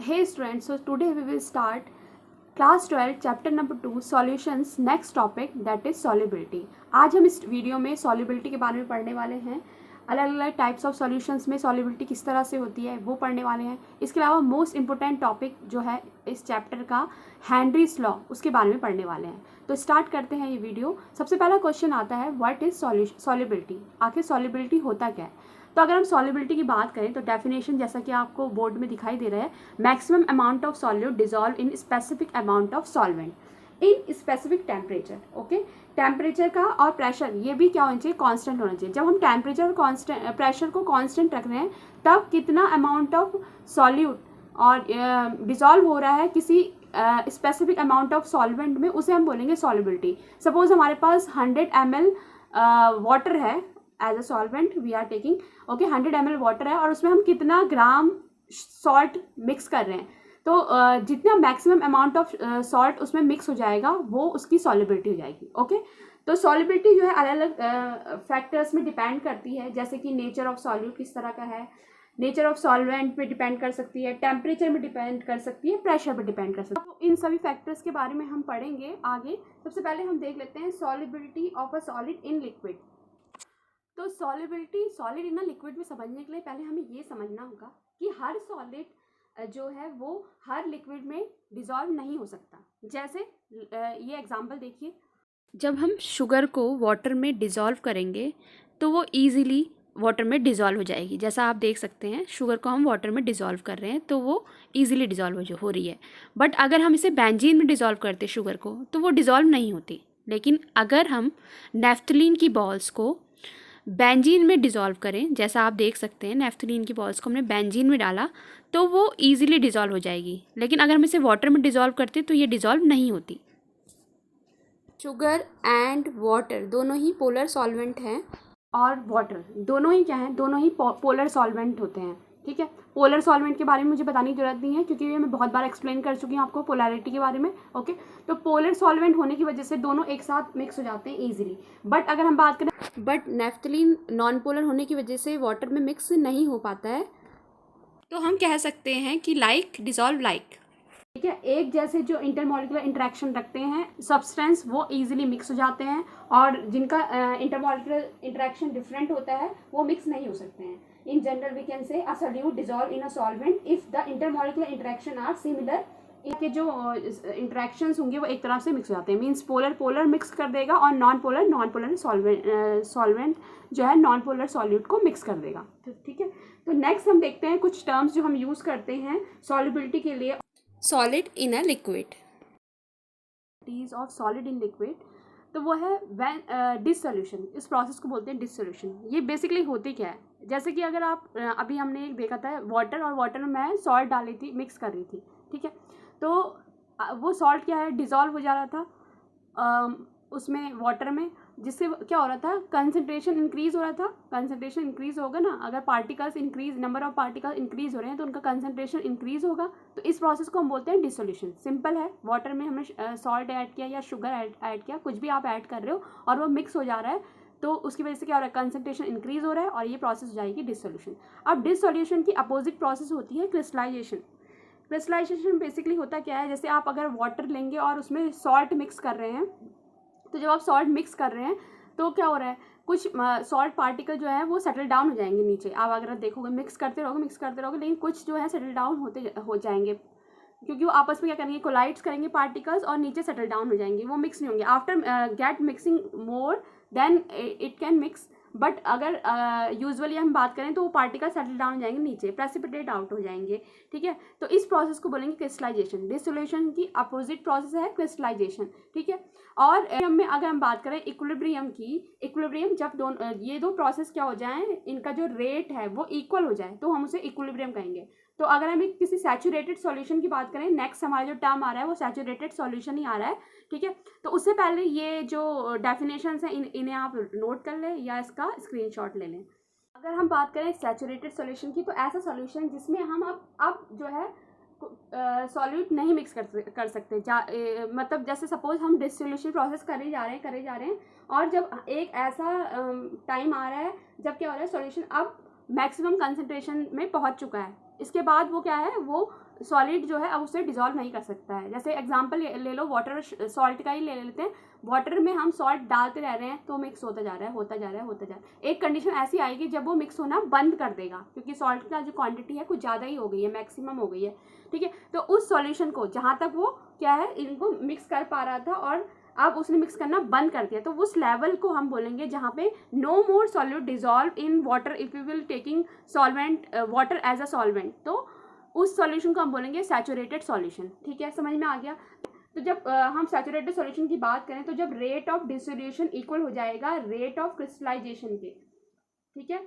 Hey students, so today we will start class 12 chapter number 2 solutions next topic that is solubility। आज हम इस video में solubility के बारे में पढ़ने वाले हैं। अलग अलग टाइप्स ऑफ सॉल्यूशंस में solubility किस तरह से होती है वो पढ़ने वाले हैं। इसके अलावा मोस्ट इंपॉर्टेंट टॉपिक जो है इस चैप्टर का हेनरीज लॉ उसके बारे में पढ़ने वाले हैं। तो स्टार्ट करते हैं ये वीडियो। सबसे पहला क्वेश्चन आता है व्हाट इज सॉल्युबिलिटी, आखिर सॉल्युबिलिटी होता क्या है। तो अगर हम सॉल्युबिलिटी की बात करें तो डेफिनेशन जैसा कि आपको बोर्ड में दिखाई दे रहा है, maximum amount of solute dissolve in specific amount of solvent in specific temperature. Okay, temperature का और प्रेशर ये भी क्या होना चाहिए, कांस्टेंट होना चाहिए। जब हम टेम्परेचर और प्रेशर को कांस्टेंट रख रहे हैं तब कितना अमाउंट ऑफ सॉल्यूट और डिजॉल्व हो रहा है किसी स्पेसिफिक अमाउंट ऑफ सॉल्वेंट में, उसे हम बोलेंगे सॉल्युबिलिटी। सपोज हमारे पास 100 ml वाटर है as a solvent we are taking, okay 100 ml water है और उसमें हम कितना ग्राम सॉल्ट मिक्स कर रहे हैं, तो जितना मैक्सिमम अमाउंट ऑफ सॉल्ट उसमें मिक्स हो जाएगा वो उसकी सॉल्युबिलिटी हो जाएगी। ओके, तो सॉल्युबिलिटी जो है अलग अलग फैक्टर्स में डिपेंड करती है, जैसे कि नेचर ऑफ सॉल्यूट किस तरह का है, नेचर ऑफ सॉल्वेंट पे डिपेंड कर सकती है, टेम्परेचर में डिपेंड कर सकती है, प्रेशर पे डिपेंड कर सकती है। तो इन सभी फैक्टर्स के बारे में हम पढ़ेंगे आगे। सबसे पहले हम देख लेते हैं solubility of a solid in liquid. तो solubility solid in a liquid में समझने के लिए पहले हमें ये समझना होगा कि हर सॉलिड जो है वो हर लिक्विड में डिज़ोल्व नहीं हो सकता। जैसे ये एग्जांपल देखिए, जब हम शुगर को वाटर में डिज़ोल्व करेंगे तो वो ईज़िली वाटर में डिज़ोल्व हो जाएगी। जैसा आप देख सकते हैं शुगर को हम वाटर में डिज़ोल्व कर रहे हैं तो वो ईज़िली डिज़ोल्व हो रही है। बट अगर हम इसे बेंजीन में डिज़ोल्व करते शुगर को तो वो डिज़ोल्व नहीं होती। लेकिन अगर हम नैफ्थलीन की बॉल्स को बेंजीन में डिज़ोल्व करें, जैसा आप देख सकते हैं नैफ्थलीन की बॉल्स को हमने बेंजीन में डाला तो वो ईज़िली डिज़ोल्व हो जाएगी। लेकिन अगर हम इसे वाटर में डिज़ोल्व करते तो ये डिज़ोल्व नहीं होती। शुगर एंड वाटर दोनों ही पोलर सॉल्वेंट हैं और वाटर दोनों ही क्या हैं, दोनों ही पोलर सॉल्वेंट होते हैं। ठीक है, पोलर सॉल्वेंट के बारे में मुझे बताने की जरूरत नहीं है क्योंकि ये मैं बहुत बार एक्सप्लेन कर चुकी हूँ आपको पोलैरिटी के बारे में। ओके, तो पोलर सॉल्वेंट होने की वजह से दोनों एक साथ मिक्स हो जाते हैं ईजिली। बट अगर हम बात करें नैफ्थलीन नॉन पोलर होने की वजह से वाटर में मिक्स नहीं हो पाता है, तो हम कह सकते हैं कि लाइक डिजॉल्व लाइक। ठीक है, एक जैसे जो इंटरमॉलिकुलर इंटरेक्शन रखते हैं सब्सटेंस वो इजीली मिक्स हो जाते हैं, और जिनका इंटरमॉलिकुलर इंटरेक्शन डिफरेंट होता है वो मिक्स नहीं हो सकते हैं। In general we can say a solute dissolve in a solvent if the intermolecular interaction are similar. इनके जो इंटरेक्शंस होंगे वो एक तरह से मिक्स हो जाते हैं, मीन्स पोलर पोलर मिक्स कर देगा और नॉन पोलर सॉल्वेंट जो है नॉन पोलर सॉल्यूट को मिक्स कर देगा। ठीक है, तो नेक्स्ट हम देखते हैं कुछ टर्म्स जो हम यूज़ करते हैं सॉल्युबिलिटी के लिए। Solid in a liquid, of solid in liquid, तो वो है व्हेन डिसोल्यूशन। इस प्रोसेस को बोलते हैं डिसोल्यूशन। ये बेसिकली होती क्या है, जैसे कि अगर आप अभी हमने एक देखा था वाटर, और वाटर में मैं सॉल्ट डाली थी, मिक्स कर रही थी। ठीक है, तो वो सॉल्ट क्या है, डिज़ोल्व हो जा रहा था उसमें वाटर में, जिससे क्या हो रहा था, कंसंट्रेशन इंक्रीज हो रहा था। कंसंट्रेशन इंक्रीज होगा ना, अगर particles increase, number of particle increase हो रहे हैं तो उनका कंसंट्रेशन इंक्रीज होगा। तो इस प्रोसेस को हम बोलते हैं डिसोल्यूशन। सिंपल है, वाटर में हमने सॉल्ट ऐड किया या शुगर ऐड किया, कुछ भी आप ऐड कर रहे हो और वो मिक्स हो जा रहा है, तो उसकी वजह से क्या हो रहा है, कंसंट्रेशन इंक्रीज हो रहा है और ये प्रोसेस हो जाएगी डिसोल्यूशन। अब डिसोल्यूशन की अपोजिट प्रोसेस होती है क्रिस्टलाइजेशन। क्रिस्टलाइजेशन बेसिकली होता क्या है, जैसे आप अगर वाटर लेंगे और उसमें सॉल्ट मिक्स कर रहे हैं, तो जब आप सॉल्ट मिक्स कर रहे हैं तो क्या हो रहा है, कुछ सॉल्ट पार्टिकल जो है वो सेटल डाउन हो जाएंगे नीचे। आप अगर देखोगे मिक्स करते रहोगे लेकिन कुछ जो है सेटल डाउन हो जाएंगे, क्योंकि वो आपस में क्या करेंगे, कोलाइड्स करेंगे पार्टिकल्स और नीचे सेटल डाउन हो जाएंगे, वो मिक्स नहीं होंगे। After get mixing more than it can mix. But अगर यूजुअली हम बात करें तो वो पार्टिकल सेटल डाउन हो जाएंगे नीचे, प्रेसिपिटेट आउट हो जाएंगे। ठीक है, तो इस प्रोसेस को बोलेंगे क्रिस्टलाइजेशन। डिसोल्यूशन की अपोजिट प्रोसेस है क्रिस्टलाइजेशन। ठीक है, और में अगर हम बात करें इक्विलिब्रियम की, इक्विलिब्रियम जब दोनों ये दो प्रोसेस क्या हो जाएं, इनका जो रेट है वो इक्वल हो जाए तो हम उसे इक्विलिब्रियम कहेंगे। तो अगर हम किसी सैचुरेटेड सॉल्यूशन की बात करें, नेक्स्ट हमारा जो टर्म आ रहा है वो सैचुरेटेड सॉल्यूशन ही आ रहा है। ठीक है, तो उससे पहले ये जो डेफिनेशंस हैं इन्हें आप नोट कर लें या इसका स्क्रीनशॉट ले लें। अगर हम बात करें सैचुरेटेड सॉल्यूशन की, तो ऐसा सॉल्यूशन जिसमें हम अब जो है सॉल्यूट नहीं मिक्स कर सकते, मतलब जैसे सपोज हम डिसोल्यूशन प्रोसेस करे जा रहे हैं और जब एक ऐसा टाइम आ रहा है जब क्या हो रहा है, सॉल्यूशन अब मैक्सिमम कंसंट्रेशन में पहुंच चुका है, इसके बाद वो क्या है, वो सॉलिड जो है अब उसे डिजॉल्व नहीं कर सकता है। जैसे एग्जांपल ले लो, वाटर सॉल्ट का ही ले लेते हैं। वाटर में हम सॉल्ट डालते रह रहे हैं तो मिक्स होता जा रहा है, होता जा रहा है, होता जा रहा है। एक कंडीशन ऐसी आएगी जब वो मिक्स होना बंद कर देगा, क्योंकि सॉल्ट का जो क्वांटिटी है कुछ ज़्यादा ही हो गई है, मैक्सिमम हो गई है, ठीक है। तो उस सॉल्यूशन को जहाँ तक वो क्या है, इनको मिक्स कर पा रहा था और अब उसने मिक्स करना बंद कर दिया, तो उस लेवल को हम बोलेंगे जहाँ पे no more solute dissolve in water if you will taking solvent water as a solvent, तो उस सॉल्यूशन को हम बोलेंगे सैचुरेटेड सॉल्यूशन, ठीक है, समझ में आ गया। तो जब हम सैचुरेटेड सॉल्यूशन की बात करें तो जब रेट ऑफ डिसोल्यूशन इक्वल हो जाएगा रेट ऑफ क्रिस्टलाइजेशन के, ठीक है,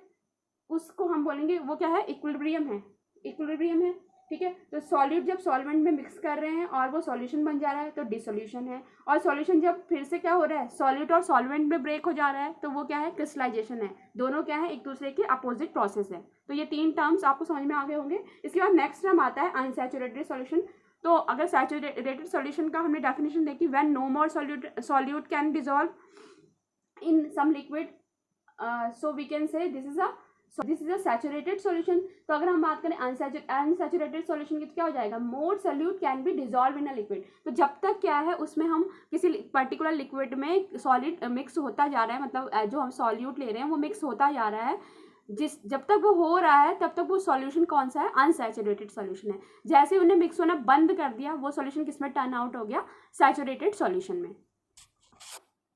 उसको हम बोलेंगे वो क्या है, इक्विलिब्रियम है, इक्विलिब्रियम है, ठीक है। तो सॉल्यूट जब सॉल्वेंट में मिक्स कर रहे हैं और वो सॉल्यूशन बन जा रहा है तो डिसोल्यूशन है, और सॉल्यूशन जब फिर से क्या हो रहा है, सॉल्यूट और सॉल्वेंट में ब्रेक हो जा रहा है तो वो क्या है, क्रिस्टलाइजेशन है। दोनों क्या है, एक दूसरे के अपोजिट प्रोसेस है। तो ये 3 टर्म्स आपको समझ में आ गए होंगे। इसके बाद नेक्स्ट टर्म आता है अनसैचुरेटेड सॉल्यूशन। तो अगर सैचुरेटेड सॉल्यूशन का हमने डेफिनेशन देखी, when no more solute can dissolve in some liquid, so we can say this is a saturated solution. तो अगर हम बात करें अनसैचुरेटेड सॉल्यूशन की तो क्या हो जाएगा, मोर solute can be dissolve in a liquid. तो जब तक क्या है उसमें हम किसी पर्टिकुलर लिक्विड में सॉलिड मिक्स होता जा रहा है, मतलब जो हम सॉल्यूट ले रहे हैं वो मिक्स होता जा रहा है, जब तक वो हो रहा है तब तक वो सॉल्यूशन कौन सा है, अनसैचुरेटेड सॉल्यूशन है। जैसे उन्हें मिक्स होना बंद कर दिया, वो सॉल्यूशन किस में टर्न आउट हो गया, सैचुरेटेड सॉल्यूशन में।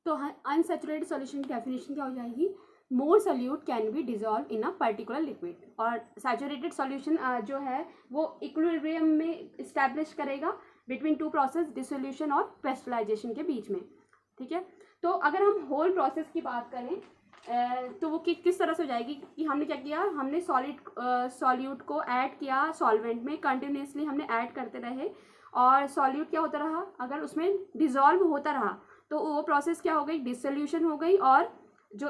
तो अनसैचुरेटेड सॉल्यूशन की डेफिनेशन क्या हो जाएगी, मोर solute can be dissolve in a particular liquid. और सैचुरेटेड सॉल्यूशन जो है वो इक्विलिब्रियम में इस्टेब्लिश करेगा बिटवीन 2 प्रोसेस, डिसोल्यूशन और क्रिस्टलाइजेशन के बीच में, ठीक है। तो अगर हम होल प्रोसेस की बात करें तो वो किस तरह से हो जाएगी कि हमने क्या किया, हमने सॉल्यूट को ऐड किया सॉल्वेंट में, कंटिन्यूसली हमने ऐड करते रहे और सॉल्यूट क्या होता रहा, अगर उसमें डिजॉल्व होता रहा तो वो प्रोसेस क्या हो गई, डिसोल्यूशन हो गई, और जो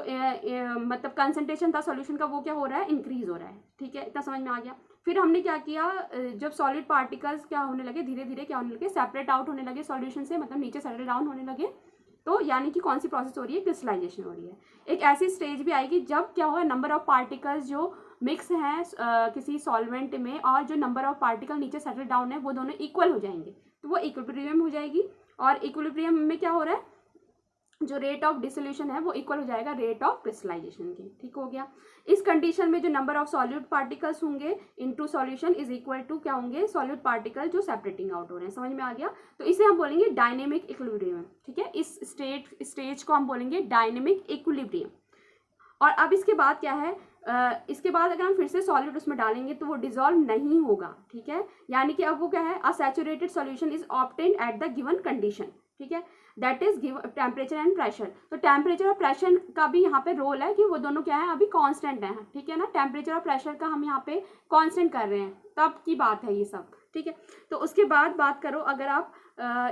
मतलब कंसंट्रेशन था सॉल्यूशन का वो क्या हो रहा है, इंक्रीज हो रहा है, ठीक है। इतना समझ में आ गया। फिर हमने क्या किया, जब सॉलिड पार्टिकल्स क्या होने लगे, धीरे धीरे क्या होने लगे, सेपरेट आउट होने लगे सॉल्यूशन से, मतलब नीचे सेटल डाउन होने लगे, तो यानी कि कौन सी प्रोसेस हो रही है, क्रिस्टलाइजेशन हो रही है। एक ऐसी स्टेज भी आएगी जब क्या होगा, नंबर ऑफ पार्टिकल्स जो मिक्स हैं किसी सॉल्वेंट में और जो नंबर ऑफ पार्टिकल नीचे सेटल डाउन है वो दोनों इक्वल हो जाएंगे, तो वो इक्विलिब्रियम हो जाएगी। और इक्विलिब्रियम में क्या हो रहा है, जो रेट ऑफ डिसोल्यूशन है वो इक्वल हो जाएगा रेट ऑफ क्रिस्टलाइजेशन के, ठीक हो गया। इस कंडीशन में जो नंबर ऑफ सॉल्यूट पार्टिकल्स होंगे into solution is equal to क्या होंगे, सॉल्यूट पार्टिकल जो सेपरेटिंग आउट हो रहे हैं, समझ में आ गया। तो इसे हम बोलेंगे डायनेमिक इक्विलिब्रियम, ठीक है। इस स्टेज को हम बोलेंगे डायनेमिक इक्विलिब्रियम। और अब इसके बाद क्या है, इसके बाद अगर हम फिर से सॉल्यूट उसमें डालेंगे तो वो डिजॉल्व नहीं होगा, ठीक है। यानी कि अब वो क्या है, अ saturated solution is obtained at the given condition, ठीक है, that is temperature and pressure. तो टेम्परेचर और प्रेशर का भी यहाँ पे रोल है कि वो दोनों क्या है, अभी कांस्टेंट है, ठीक है ना। टेम्परेचर और प्रेशर का हम यहाँ पे कांस्टेंट कर रहे हैं, तब की बात है ये सब, ठीक है। तो उसके बाद बात करो अगर आप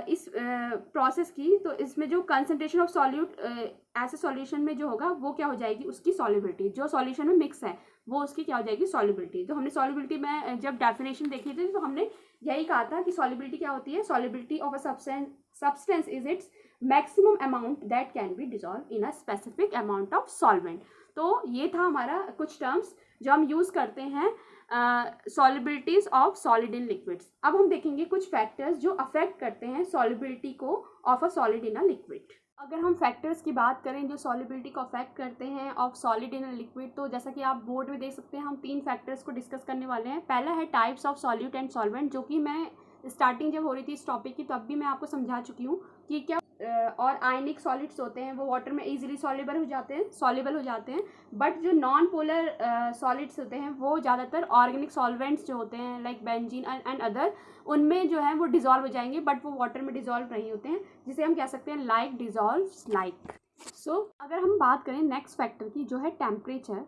इस प्रोसेस की, तो इसमें जो कंसंट्रेशन ऑफ सॉल्यूट ऐसे सॉल्यूशन में जो होगा वो क्या हो जाएगी, उसकी सॉल्युबिलिटी, जो सॉल्यूशन में मिक्स है वो उसकी क्या हो जाएगी, सॉल्युबिलिटी। तो हमने सॉल्युबिलिटी में जब डेफिनेशन देखी थी तो हमने यही कहा था कि सॉल्युबिलिटी क्या होती है, solubility of a substance is its maximum amount that can be dissolve in a specific amount of solvent. तो ये था हमारा कुछ टर्म्स जो हम यूज़ करते हैं सॉल्युबिलिटीज ऑफ सॉलिड इन लिक्विड्स। अब हम देखेंगे कुछ फैक्टर्स जो अफेक्ट करते हैं सॉल्युबिलिटी को of a solid in a liquid. अगर हम फैक्टर्स की बात करें जो सॉल्युबिलिटी को अफेक्ट करते हैं of solid in a liquid, तो जैसा कि आप बोर्ड में देख सकते हैं हम 3 फैक्टर्स को डिस्कस करने वाले हैं। पहला है types of solute and solvent, जो कि मैं स्टार्टिंग जब हो रही थी इस टॉपिक की तब भी मैं आपको समझा चुकी हूँ कि क्या और आयनिक सॉलिड्स होते हैं वो वाटर में इजीली सॉल्युबल हो जाते हैं, बट जो नॉन पोलर सॉलिड्स होते हैं वो ज़्यादातर ऑर्गेनिक सॉल्वेंट्स जो होते हैं लाइक बेंजीन एंड अदर, उनमें जो है वो डिजॉल्व हो जाएंगे बट वो वाटर में डिजॉल्व नहीं होते हैं, जिसे हम कह सकते हैं लाइक डिजॉल्व्स लाइक। सो अगर हम बात करें नेक्स्ट फैक्टर की जो है टेम्परेचर,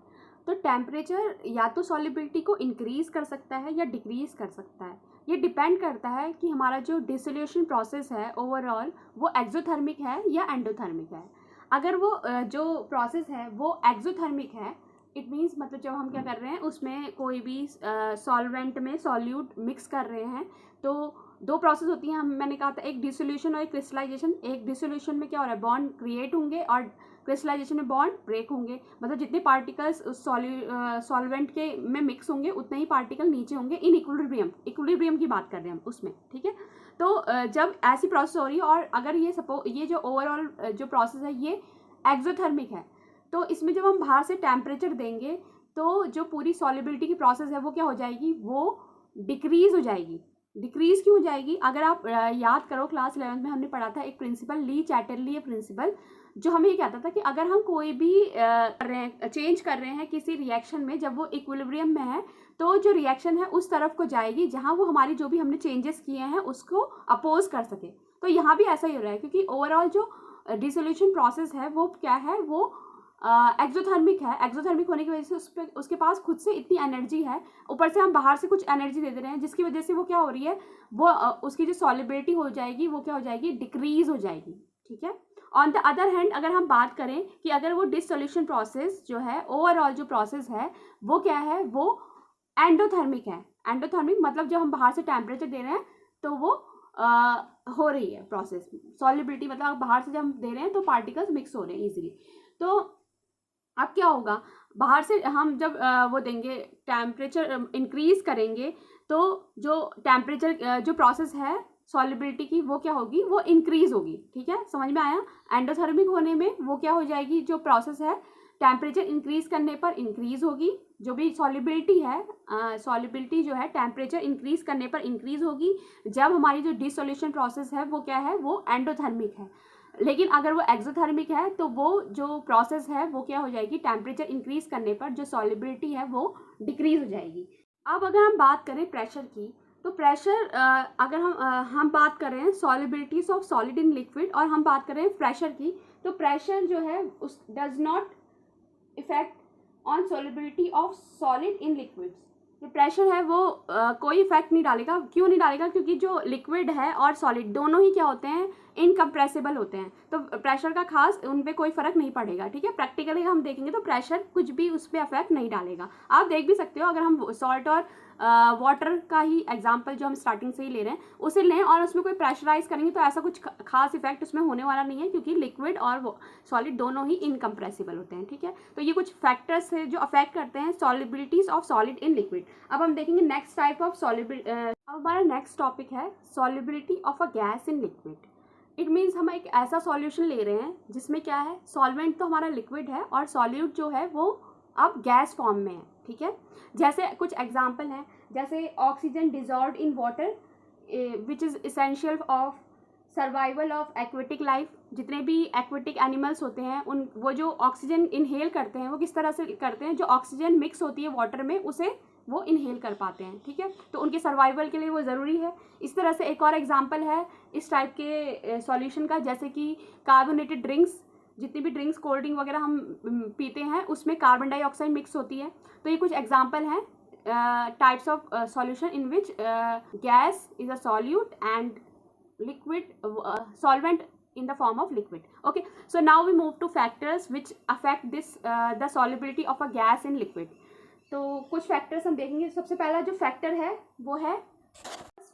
तो टेम्परेचर या तो सॉल्युबिलिटी को इंक्रीज़ कर सकता है या डिक्रीज़ कर सकता है। ये डिपेंड करता है कि हमारा जो डिसोल्यूशन प्रोसेस है ओवरऑल वो एक्सोथर्मिक है या एंडोथर्मिक है। अगर वो जो प्रोसेस है वो एक्सोथर्मिक है इट मीन्स मतलब जब हम क्या कर रहे हैं उसमें कोई भी सॉल्वेंट में सॉल्यूट मिक्स कर रहे हैं तो दो प्रोसेस होती हैं, मैंने कहा था एक डिसोल्यूशन और एक क्रिस्टलाइजेशन। एक डिसोल्यूशन में क्या हो रहा है, बॉन्ड क्रिएट होंगे और क्रिस्टलाइजेशन में बॉन्ड ब्रेक होंगे। मतलब जितने पार्टिकल्स उस सॉल्वेंट के में मिक्स होंगे उतने ही पार्टिकल नीचे होंगे इन इक्विलिब्रियम की बात कर रहे हैं हम उसमें, ठीक है। तो जब ऐसी प्रोसेस हो रही है और अगर ये जो ओवरऑल जो प्रोसेस है ये एक्सोथर्मिक है, तो इसमें जब हम बाहर से टेम्परेचर देंगे तो जो पूरी सॉल्युबिलिटी की प्रोसेस है वो क्या हो जाएगी, वो डिक्रीज हो जाएगी। डिक्रीज क्यों हो जाएगी, अगर आप याद करो क्लास 11 में हमने पढ़ा था एक प्रिंसिपल, ली चैटरली प्रिंसिपल, जो हमें ये कहता था कि अगर हम कोई भी चेंज कर रहे हैं किसी रिएक्शन में, जब वो इक्विलिब्रियम में है तो जो रिएक्शन है उस तरफ को जाएगी जहाँ वो हमारी जो भी हमने चेंजेस किए हैं उसको अपोज कर सके। तो यहाँ भी ऐसा ही हो रहा है क्योंकि ओवरऑल जो डिसोल्यूशन प्रोसेस है वो क्या है, वो एक्सोथर्मिक है। एक्सोथर्मिक होने की वजह से उसके पास खुद से इतनी एनर्जी है, ऊपर से हम बाहर से कुछ एनर्जी दे रहे हैं जिसकी वजह से वो क्या हो रही है, वो उसकी जो सॉल्युबिलिटी हो जाएगी वो क्या हो जाएगी, डिक्रीज हो जाएगी, ठीक है। ऑन द अदर हैंड अगर हम बात करें कि अगर वो डिसोल्यूशन प्रोसेस जो है, ओवरऑल जो प्रोसेस है वो क्या है, वो एंडोथर्मिक है। एंडोथर्मिक मतलब जब हम बाहर से टेम्परेचर दे रहे हैं तो वो हो रही है प्रोसेस, सॉल्युबिलिटी मतलब बाहर से जब हम दे रहे हैं तो पार्टिकल्स मिक्स हो रहे हैं इजीली। तो अब क्या होगा, बाहर से हम जब वो देंगे, टेम्परेचर इंक्रीज करेंगे तो जो टेम्परेचर जो प्रोसेस है सॉल्युबिलिटी की वो क्या होगी, वो इंक्रीज होगी, ठीक है, समझ में आया। एंडोथर्मिक होने में वो क्या हो जाएगी, जो प्रोसेस है टेम्परेचर इंक्रीज करने पर इंक्रीज होगी, जो भी सॉल्युबिलिटी है, सॉल्युबिलिटी जो है टेम्परेचर इंक्रीज करने पर इंक्रीज होगी। जब हमारी जो डिसोल्यूशन प्रोसेस है वो क्या है, वो एंडोथर्मिक है। लेकिन अगर वो एक्सोथर्मिक है तो वो जो प्रोसेस है वो क्या हो जाएगी, टेम्परेचर इंक्रीज करने पर जो सॉल्युबिलिटी है वो डिक्रीज हो जाएगी। अब अगर हम बात करें प्रेशर की, तो प्रेशर अगर हम बात कर रहे हैं सॉल्युबिलिटीज ऑफ सॉलिड इन लिक्विड और हम बात कर रहे हैं प्रेशर की, तो प्रेशर जो है उस does not effect on solubility of solid in liquids. जो प्रेशर है वो कोई इफेक्ट नहीं डालेगा। क्यों नहीं डालेगा, क्योंकि जो लिक्विड है और सॉलिड दोनों ही क्या होते हैं, इनकम्प्रेसिबल होते हैं, तो प्रेशर का खास उन पर कोई फर्क नहीं पड़ेगा, ठीक है। प्रैक्टिकली हम देखेंगे तो प्रेशर कुछ भी उस पर अफेक्ट नहीं डालेगा। आप देख भी सकते हो, अगर हम सॉल्ट और वाटर का ही एग्जाम्पल जो हम स्टार्टिंग से ही ले रहे हैं उसे लें और उसमें कोई प्रेशराइज करेंगे तो ऐसा कुछ खास इफेक्ट उसमें होने वाला नहीं है, क्योंकि लिक्विड और सॉलिड दोनों ही इनकम्प्रेसिबल होते हैं, ठीक है। तो ये कुछ फैक्टर्स है जो अफेक्ट करते हैं सॉल्युबिलिटीज ऑफ सॉलिड इन लिक्विड। अब हम देखेंगे नेक्स्ट टाइप ऑफ सॉल्युबिलिटी। अब हमारा नेक्स्ट टॉपिक है solubility of a gas in liquid. It means हम एक ऐसा सॉल्यूशन ले रहे हैं जिसमें क्या है, सॉल्वेंट तो हमारा लिक्विड है और सॉल्यूट जो है वो अब गैस फॉर्म में है, ठीक है। जैसे कुछ एग्जांपल हैं, जैसे oxygen dissolved in water which is essential of survival of aquatic life. जितने भी एक्वेटिक एनिमल्स होते हैं उन वो जो ऑक्सीजन इनहेल करते हैं वो किस तरह से करते हैं, जो ऑक्सीजन मिक्स होती है वाटर में उसे वो इनहेल कर पाते हैं, ठीक है। तो उनके सर्वाइवल के लिए वो ज़रूरी है। इस तरह से एक और एग्जांपल है इस टाइप के सॉल्यूशन का, जैसे कि कार्बोनेटेड ड्रिंक्स। जितनी भी ड्रिंक्स कोल्ड ड्रिंक वगैरह हम पीते हैं उसमें कार्बन डाइऑक्साइड मिक्स होती है। तो ये कुछ एग्जांपल हैं types of solution in which gas is a solute and liquid solvent in the form of liquid. Okay, so now we move to factors which affect this the solubility of a gas in liquid. तो कुछ factors हम देखेंगे। सबसे पहला जो factor है वो है,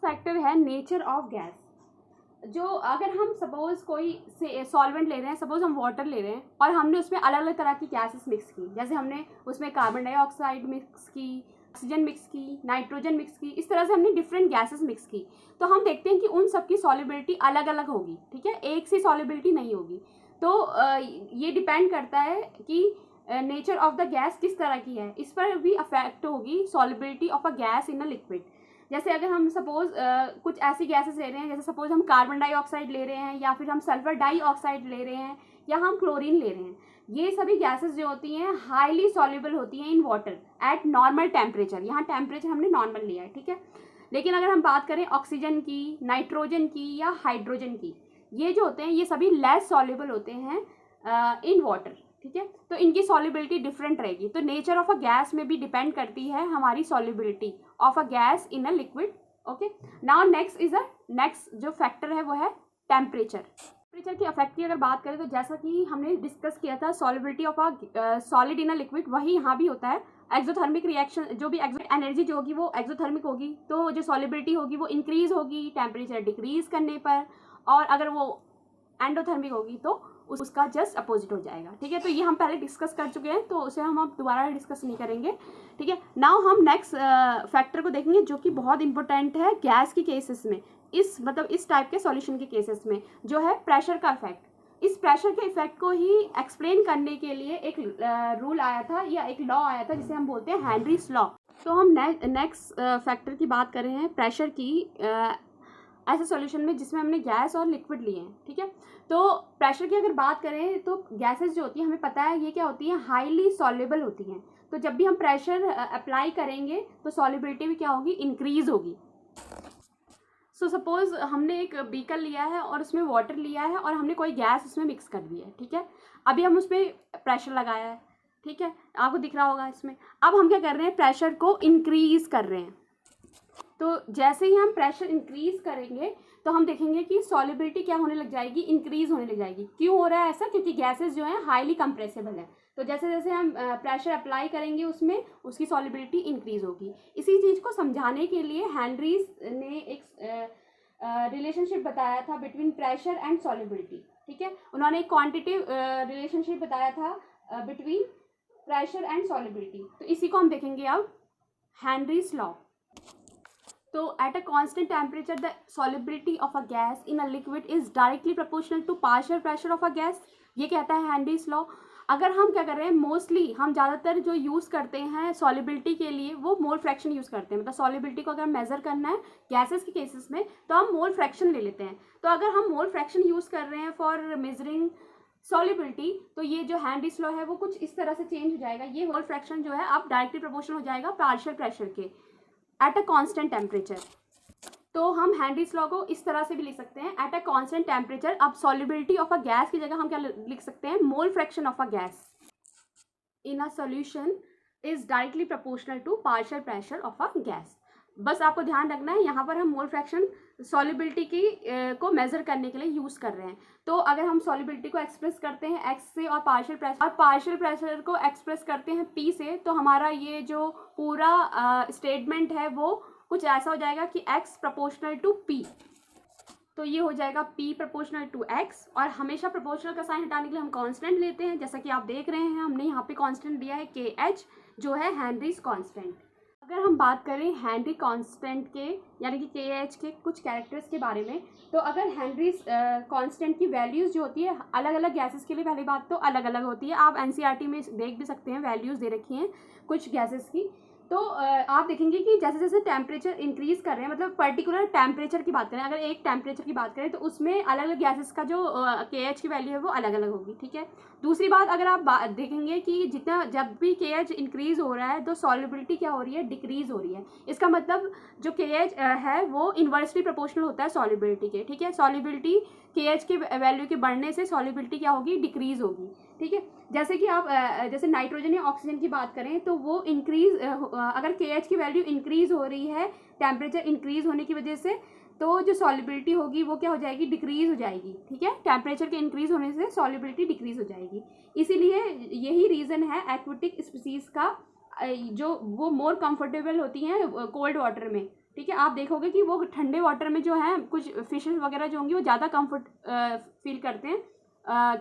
फैक्टर है नेचर ऑफ गैस। जो अगर हम सपोज कोई से सॉल्वेंट ले रहे हैं, सपोज हम वाटर ले रहे हैं और हमने उसमें अलग अलग तरह की गैसेस मिक्स की, जैसे हमने उसमें कार्बन डाइऑक्साइड मिक्स की, ऑक्सीजन मिक्स की, नाइट्रोजन मिक्स की, इस तरह से हमने डिफरेंट गैसेस मिक्स की, तो हम देखते हैं कि उन सबकी सॉल्युबिलिटी अलग अलग होगी, ठीक है, एक सी सॉल्युबिलिटी नहीं होगी। तो ये डिपेंड करता है कि नेचर ऑफ द गैस किस तरह की है, इस पर भी अफेक्ट होगी solubility of a gas in a liquid. जैसे अगर हम सपोज कुछ ऐसी गैसेस ले रहे हैं, जैसे सपोज हम कार्बन डाइऑक्साइड ले रहे हैं या फिर हम सल्फर डाइऑक्साइड ले रहे हैं या हम क्लोरीन ले रहे हैं, ये सभी गैसेस जो होती हैं हाईली सॉल्युबल होती हैं in water at normal temperature. यहाँ टेम्परेचर हमने नॉर्मल लिया है, ठीक है। लेकिन अगर हम बात करें ऑक्सीजन की, नाइट्रोजन की या हाइड्रोजन की, ये जो होते हैं ये सभी लेस सॉल्युबल होते हैं इन वाटर, ठीक है। तो इनकी सॉल्युबिलिटी डिफरेंट रहेगी। तो नेचर ऑफ अ गैस में भी डिपेंड करती है हमारी solubility of a gas in a liquid. Okay, now next जो फैक्टर है वो है टेम्परेचर। टेम्परेचर के इफेक्ट की अगर बात करें तो जैसा कि हमने डिस्कस किया था solubility of a solid in a liquid, वही यहाँ भी होता है। एक्सोथर्मिक रिएक्शन जो भी एनर्जी जो होगी वो एक्सोथर्मिक होगी, तो जो सॉलिबिलिटी होगी वो इंक्रीज होगी टेम्परेचर डिक्रीज करने पर, और अगर वो एंडोथर्मिक होगी तो उसका जस्ट अपोजिट हो जाएगा। ठीक है, तो ये हम पहले डिस्कस कर चुके हैं, तो उसे हम अब दोबारा डिस्कस नहीं करेंगे। ठीक है, नाउ हम नेक्स्ट फैक्टर को देखेंगे जो कि बहुत इंपॉर्टेंट है गैस की केसेस में, इस टाइप के सॉल्यूशन के केसेस में, जो है प्रेशर का इफेक्ट। इस प्रेशर के इफेक्ट को ही एक्सप्लेन करने के लिए एक रूल आया था या एक लॉ आया था जिसे हम बोलते हैं हेनरीज लॉ। तो हम नेक्स्ट फैक्टर की बात कर रहे हैं प्रेशर की ऐसे सॉल्यूशन में जिसमें हमने गैस और लिक्विड लिए हैं। ठीक है, तो प्रेशर की अगर बात करें तो गैसेस जो होती हैं हमें पता है ये क्या होती हैं, हाईली सॉल्युबल होती हैं। तो जब भी हम प्रेशर अप्लाई करेंगे तो सॉल्युबिलिटी भी क्या होगी, इंक्रीज होगी। सो सपोज हमने एक बीकर लिया है और उसमें वाटर लिया है और हमने कोई गैस उसमें मिक्स कर दी है। ठीक है, अभी हम उसमें प्रेशर लगाया है। ठीक है, आपको दिख रहा होगा इसमें। अब हम क्या कर रहे हैं, प्रेशर को इंक्रीज कर रहे हैं। तो जैसे ही हम प्रेशर इंक्रीज करेंगे तो हम देखेंगे कि सॉल्युबिलिटी क्या होने लग जाएगी, इंक्रीज होने लग जाएगी। क्यों हो रहा है ऐसा, क्योंकि गैसेस जो हैं हाईली कंप्रेसिबल है। तो जैसे जैसे हम प्रेशर अप्लाई करेंगे उसमें उसकी सॉल्युबिलिटी इंक्रीज होगी। इसी चीज़ को समझाने के लिए हेनरीज ने एक रिलेशनशिप बताया था बिटवीन प्रेशर एंड सॉल्युबिलिटी। ठीक है, उन्होंने एक क्वांटिटिव रिलेशनशिप बताया था बिटवीन प्रेशर एंड सॉल्युबिलिटी। तो इसी को हम देखेंगे अब, हेनरीज लॉ। तो at a constant temperature the solubility of a gas in a liquid is directly proportional to partial pressure of a gas, ये कहता है हेनरीज लॉ। अगर हम क्या कर रहे हैं, मोस्टली हम ज़्यादातर जो यूज़ करते हैं सॉल्युबिलिटी के लिए वो मोल फ्रैक्शन यूज़ करते हैं। मतलब सॉल्युबिलिटी को अगर मेज़र करना है गैसेस के केसेस में तो हम मोल फ्रैक्शन ले लेते हैं। तो अगर हम मोल फ्रैक्शन यूज़ कर रहे हैं फॉर मेजरिंग सॉल्युबिलिटी तो ये जो हेनरीज लॉ है वो कुछ इस तरह से चेंज हो जाएगा। ये मोल फ्रैक्शन जो है अब डायरेक्टली प्रोपोर्शनल हो जाएगा पार्शियल प्रेशर के एट अ कांस्टेंट टेम्परेचर। तो हम हेनरीज लॉ को इस तरह से भी लिख सकते हैं, एट अ कांस्टेंट टेम्परेचर। अब सॉल्युबिलिटी ऑफ अ गैस की जगह हम क्या लिख सकते हैं, mole fraction of a gas in a solution is directly proportional to partial pressure of a gas. बस आपको ध्यान रखना है, यहाँ पर हम मोल फ्रैक्शन सॉल्युबिलिटी की को मेजर करने के लिए यूज़ कर रहे हैं। तो अगर हम सॉल्युबिलिटी को एक्सप्रेस करते हैं एक्स से और पार्शियल प्रेशर को एक्सप्रेस करते हैं पी से, तो हमारा ये जो पूरा स्टेटमेंट है वो कुछ ऐसा हो जाएगा कि x प्रोपोर्शनल टू p। तो ये हो जाएगा p प्रोपोर्शनल टू x, और हमेशा प्रोपोर्शनल का साइन हटाने के लिए हम कांस्टेंट लेते हैं। जैसा कि आप देख रहे हैं हमने यहाँ पे कांस्टेंट दिया है kh, जो है हेनरीज कांस्टेंट। अगर हम बात करें हेनरी कांस्टेंट के यानी कि kh के कुछ कैरेक्टर्स के बारे में, तो अगर हेनरीज कांस्टेंट की वैल्यूज़ जो होती है अलग अलग गैसेस के लिए, पहली बात तो अलग अलग होती है। आप एनसीईआरटी में देख भी सकते हैं, वैल्यूज़ दे रखी हैं कुछ गैसेस की। तो आप देखेंगे कि जैसे जैसे टेम्परेचर इंक्रीज़ कर रहे हैं, मतलब पर्टिकुलर टेम्परेचर की बात करें, अगर एक टेम्परेचर की बात करें तो उसमें अलग अलग गैसेस का जो kh की वैल्यू है वो अलग अलग होगी। ठीक है, दूसरी बात अगर आप देखेंगे कि जितना जब भी kh इंक्रीज़ हो रहा है तो सॉल्युबिलिटी क्या हो रही है, डिक्रीज़ हो रही है। इसका मतलब जो kh है वो इन्वर्सली प्रोपोर्शनल होता है सॉल्युबिलिटी के। ठीक है, सॉल्युबिलिटी kh के वैल्यू के बढ़ने से सॉल्युबिलिटी क्या होगी, डिक्रीज़ होगी। ठीक है, जैसे कि आप जैसे नाइट्रोजन या ऑक्सीजन की बात करें तो वो इंक्रीज अगर kh की वैल्यू इंक्रीज हो रही है टेम्परेचर इंक्रीज होने की वजह से, तो जो सॉल्युबिलिटी होगी वो क्या हो जाएगी, डिक्रीज हो जाएगी। ठीक है, टेम्परेचर के इंक्रीज होने से सॉल्युबिलिटी डिक्रीज हो जाएगी। इसीलिए यही रीज़न है एक्वेटिक स्पीसीज का जो वो मोर कंफर्टेबल होती हैं कोल्ड वाटर में। ठीक है, आप देखोगे कि वो ठंडे वाटर में जो है कुछ फिशेस वगैरह जो होंगी वो ज़्यादा कंफर्ट फील करते हैं,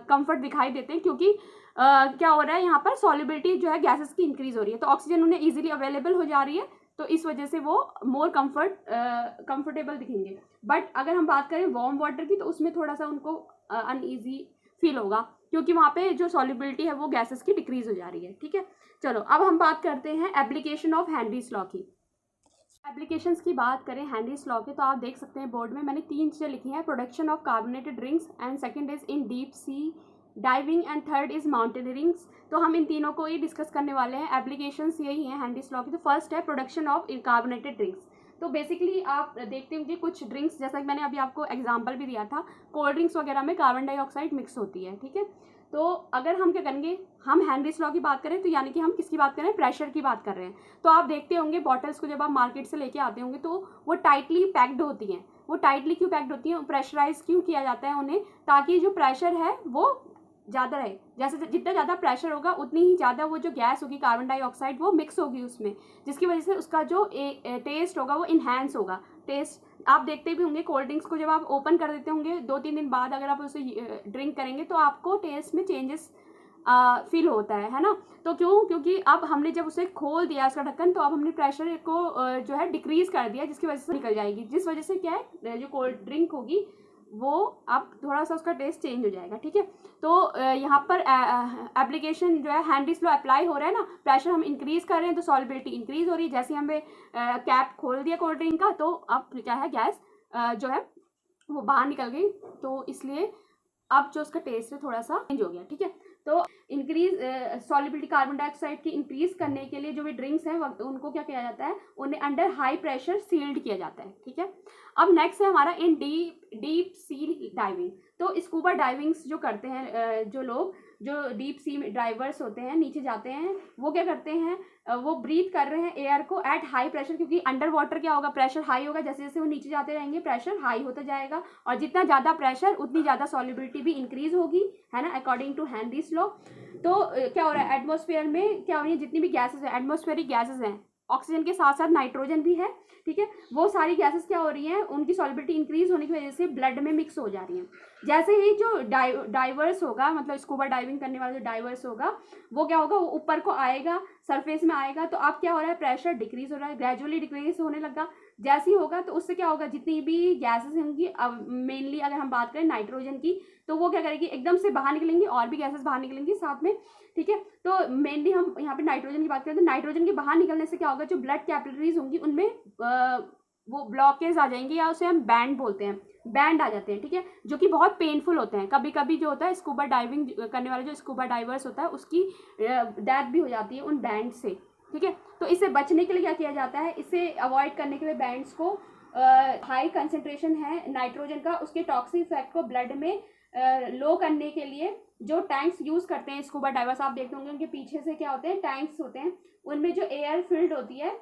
कंफर्ट दिखाई देते हैं, क्योंकि क्या हो रहा है यहाँ पर सॉल्युबिलिटी जो है गैसेस की इंक्रीज हो रही है, तो ऑक्सीजन उन्हें इजीली अवेलेबल हो जा रही है, तो इस वजह से वो मोर कंफर्टेबल दिखेंगे। बट अगर हम बात करें वार्म वाटर की तो उसमें थोड़ा सा उनको अनईजी फील होगा, क्योंकि वहाँ पे जो सॉल्युबिलिटी है वो गैसेस की डिक्रीज हो जा रही है। ठीक है, चलो अब हम बात करते हैं एप्लीकेशन ऑफ हेनरीज लॉ की। एप्लीकेशंस की बात करें हेनरीज लॉ के, तो आप देख सकते हैं बोर्ड में मैंने 3 चीज़ें लिखी हैं, production of carbonated drinks, and second is in deep sea diving, and third is mountaineerings. तो हम इन तीनों को ही डिस्कस करने वाले हैं। एप्लीकेशंस यही हैं हेनरीज लॉ की। तो फर्स्ट है प्रोडक्शन ऑफ कार्बोनेटेड ड्रिंक्स। तो बेसिकली आप देखते होंगे कुछ ड्रिंक्स, जैसा कि मैंने अभी आपको एग्जांपल भी दिया था, कोल्ड ड्रिंक्स वगैरह में कार्बन डाइऑक्साइड मिक्स होती है। ठीक है, तो अगर हम क्या करेंगे, हम हेनरीज लॉ की बात करें तो यानी कि हम किसकी बात कर रहे हैं, प्रेशर की बात कर रहे हैं। तो आप देखते होंगे बॉटल्स को जब आप मार्केट से लेके आते होंगे तो वो टाइटली पैक्ड होती हैं। वो टाइटली क्यों पैक्ड होती हैं, प्रेशराइज क्यों किया जाता है उन्हें, ताकि जो प्रेशर है वो ज़्यादा रहे। जैसे जितना ज़्यादा प्रेशर होगा उतनी ही ज़्यादा वो जो गैस होगी कार्बन डाइऑक्साइड वो मिक्स होगी उसमें, जिसकी वजह से उसका जो टेस्ट होगा वो इन्हांस होगा। टेस्ट आप देखते भी होंगे कोल्ड ड्रिंक्स को जब आप ओपन कर देते होंगे 2-3 दिन बाद अगर आप उसे ड्रिंक करेंगे तो आपको टेस्ट में चेंजेस फील होता है ना। तो क्योंकि अब हमने जब उसे खोल दिया उसका ढक्कन, तो अब हमने प्रेशर को जो है डिक्रीज कर दिया, जिसकी वजह से निकल जाएगी, जिस वजह से क्या है जो कोल्ड ड्रिंक होगी वो अब थोड़ा सा उसका टेस्ट चेंज हो जाएगा। ठीक है, तो यहाँ पर एप्लीकेशन जो है हेनरीज लॉ अप्लाई हो रहा है ना, प्रेशर हम इंक्रीज कर रहे हैं तो सॉल्युबिलिटी इंक्रीज हो रही है। जैसे हमें कैप खोल दिया कोल्ड ड्रिंक का तो अब क्या है गैस जो है वो बाहर निकल गई, तो इसलिए अब जो उसका टेस्ट है थोड़ा सा चेंज हो गया। ठीक है, तो इंक्रीज सॉल्युबिलिटी कार्बन डाइऑक्साइड की इंक्रीज करने के लिए जो भी ड्रिंक्स हैं उनको क्या किया जाता है, उन्हें अंडर हाई प्रेशर सील्ड किया जाता है। ठीक है, अब नेक्स्ट है हमारा इन डीप सी डाइविंग। तो स्कूबा डाइविंग्स जो करते हैं जो लोग, जो डीप सी डाइवर्स होते हैं, नीचे जाते हैं, वो क्या करते हैं, वो ब्रीथ कर रहे हैं एयर को एट हाई प्रेशर, क्योंकि अंडर वाटर क्या होगा, प्रेशर हाई होगा। जैसे जैसे वो नीचे जाते रहेंगे प्रेशर हाई होता जाएगा, और जितना ज़्यादा प्रेशर उतनी ज़्यादा सॉल्युबिलिटी भी इंक्रीज होगी, है ना, अकॉर्डिंग टू हेनरीज लॉ। तो क्या हो रहा है, एटमॉस्फेयर में क्या हो रही है, जितनी भी गैसेज है, एटमॉस्फेरिक गैसेज हैं, ऑक्सीजन के साथ साथ नाइट्रोजन भी है। ठीक है, वो सारी गैसेस क्या हो रही हैं, उनकी सॉल्युबिलिटी इंक्रीज होने की वजह से ब्लड में मिक्स हो जा रही हैं। जैसे ही जो डाइवर्स होगा, मतलब स्कूबा डाइविंग करने वाला जो डाइवर्स होगा वो क्या होगा, वो ऊपर को आएगा, सरफेस में आएगा, तो अब क्या हो रहा है, प्रेशर डिक्रीज हो रहा है, ग्रेजुअली डिक्रीज होने लगा। जैसे ही होगा तो उससे क्या होगा, जितनी भी गैसेस होंगी, अब मेनली अगर हम बात करें नाइट्रोजन की, तो वो क्या करेगी, एकदम से बाहर निकलेंगी, और भी गैसेस बाहर निकलेंगी साथ में। ठीक है, तो मेनली हम यहाँ पे नाइट्रोजन की बात करें तो नाइट्रोजन के बाहर निकलने से क्या होगा, जो ब्लड कैपिलरीज होंगी उनमें वो ब्लॉकेज आ जाएंगे, या उसे हम बैंड बोलते हैं, बैंड आ जाते हैं। ठीक है, जो कि बहुत पेनफुल होते हैं। कभी कभी जो होता है स्कूबा डाइविंग करने वाले जो स्कूबा डाइवर्स होता है उसकी डेथ भी हो जाती है उन बैंड से। ठीक है, तो इससे बचने के लिए क्या किया जाता है, इसे अवॉइड करने के लिए बैंड्स को हाई कंसेंट्रेशन है नाइट्रोजन का, उसके टॉक्सिक इफेक्ट को ब्लड में लो करने के लिए जो टैंक्स यूज करते हैं स्कूबा डाइवर्स, आप देखते होंगे उनके पीछे से क्या होते हैं, टैंक्स होते हैं, उनमें जो एयर फिल्ड होती है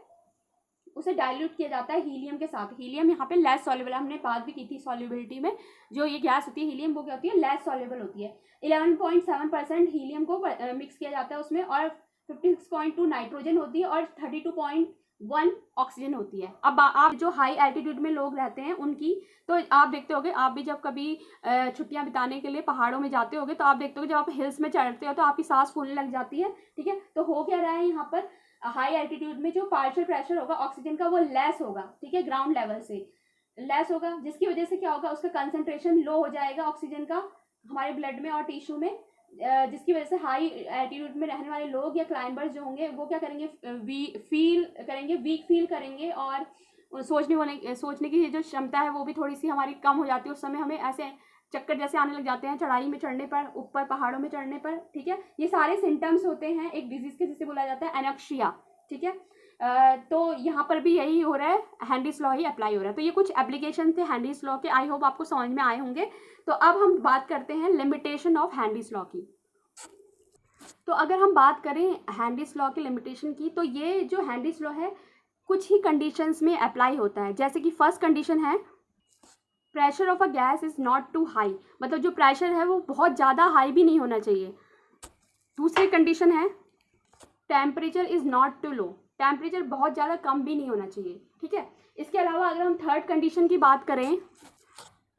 उसे डाइल्यूट किया जाता है हीलियम के साथ। हीलियम यहाँ पे लेस सॉल्युबल है, हमने बात भी की थी सॉल्युबिलिटी में, जो ये गैस होती है हीलियम वो क्या होती है, लेस सॉल्युबल होती है। 11.7% हीलियम को मिक्स किया जाता है उसमें, और 56.2 नाइट्रोजन होती है, और 32.1 ऑक्सीजन होती है। अब आप जो हाई एल्टीट्यूड में लोग रहते हैं उनकी, तो आप देखते होगे, आप भी जब कभी छुट्टियां बिताने के लिए पहाड़ों में जाते होगे तो आप देखते होगे जब आप हिल्स में चढ़ते हो तो आपकी सांस फूलने लग जाती है। ठीक है, तो हो क्या रहा है, यहाँ पर हाई एल्टीट्यूड में जो पार्शियल प्रेशर होगा ऑक्सीजन का वो लेस होगा। ठीक है, ग्राउंड लेवल से लेस होगा, जिसकी वजह से क्या होगा, उसका कंसंट्रेशन लो हो जाएगा ऑक्सीजन का हमारे ब्लड में और टिश्यू में, जिसकी वजह से हाई एल्टीट्यूड में रहने वाले लोग या क्लाइंबर्स जो होंगे वो क्या करेंगे, वीक फील करेंगे, और सोचने की जो क्षमता है वो भी थोड़ी सी हमारी कम हो जाती है। उस समय हमें ऐसे चक्कर जैसे आने लग जाते हैं चढ़ाई में चढ़ने पर, ऊपर पहाड़ों में चढ़ने पर। ठीक है, ये सारे सिम्टम्स होते हैं एक डिजीज के, जिसे बोला जाता है एनोक्सिया। ठीक है, तो यहाँ पर भी यही हो रहा है, हेनरीज लॉ ही अप्लाई हो रहा है। तो ये कुछ एप्लीकेशन थे हेनरीज लॉ के, आई होप आपको समझ में आए होंगे। तो अब हम बात करते हैं लिमिटेशन ऑफ हेनरीज लॉ की। तो अगर हम बात करें हेनरीज लॉ के लिमिटेशन की, तो ये जो हेनरीज लॉ है कुछ ही कंडीशंस में अप्लाई होता है। जैसे कि फर्स्ट कंडीशन है pressure of a gas is not too high, मतलब जो प्रेशर है वो बहुत ज़्यादा हाई भी नहीं होना चाहिए। दूसरी कंडीशन है temperature is not too low, temperature बहुत ज़्यादा कम भी नहीं होना चाहिए। ठीक है, इसके अलावा अगर हम थर्ड कंडीशन की बात करें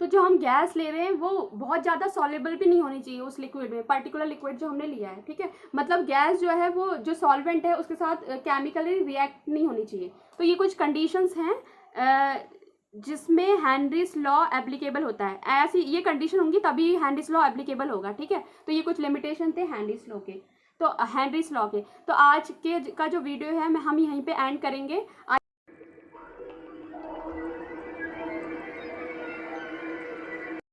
तो जो हम गैस ले रहे हैं वो बहुत ज़्यादा सॉल्युबल भी नहीं होनी चाहिए उस लिक्विड में, पर्टिकुलर लिक्विड जो हमने लिया है। ठीक है, मतलब गैस जो है वो जो सॉल्वेंट है उसके साथ केमिकली रिएक्ट नहीं होनी चाहिए। तो ये कुछ कंडीशंस हैं जिसमें हेनरीज लॉ एप्लीकेबल होता है। ऐसी ये कंडीशन होंगी तभी हेनरीज लॉ एप्लीकेबल होगा। ठीक है, तो ये कुछ लिमिटेशन थे हेनरीज लॉ के, तो हेनरीज लॉ के। तो आज के का जो वीडियो है हम यहीं पे एंड करेंगे।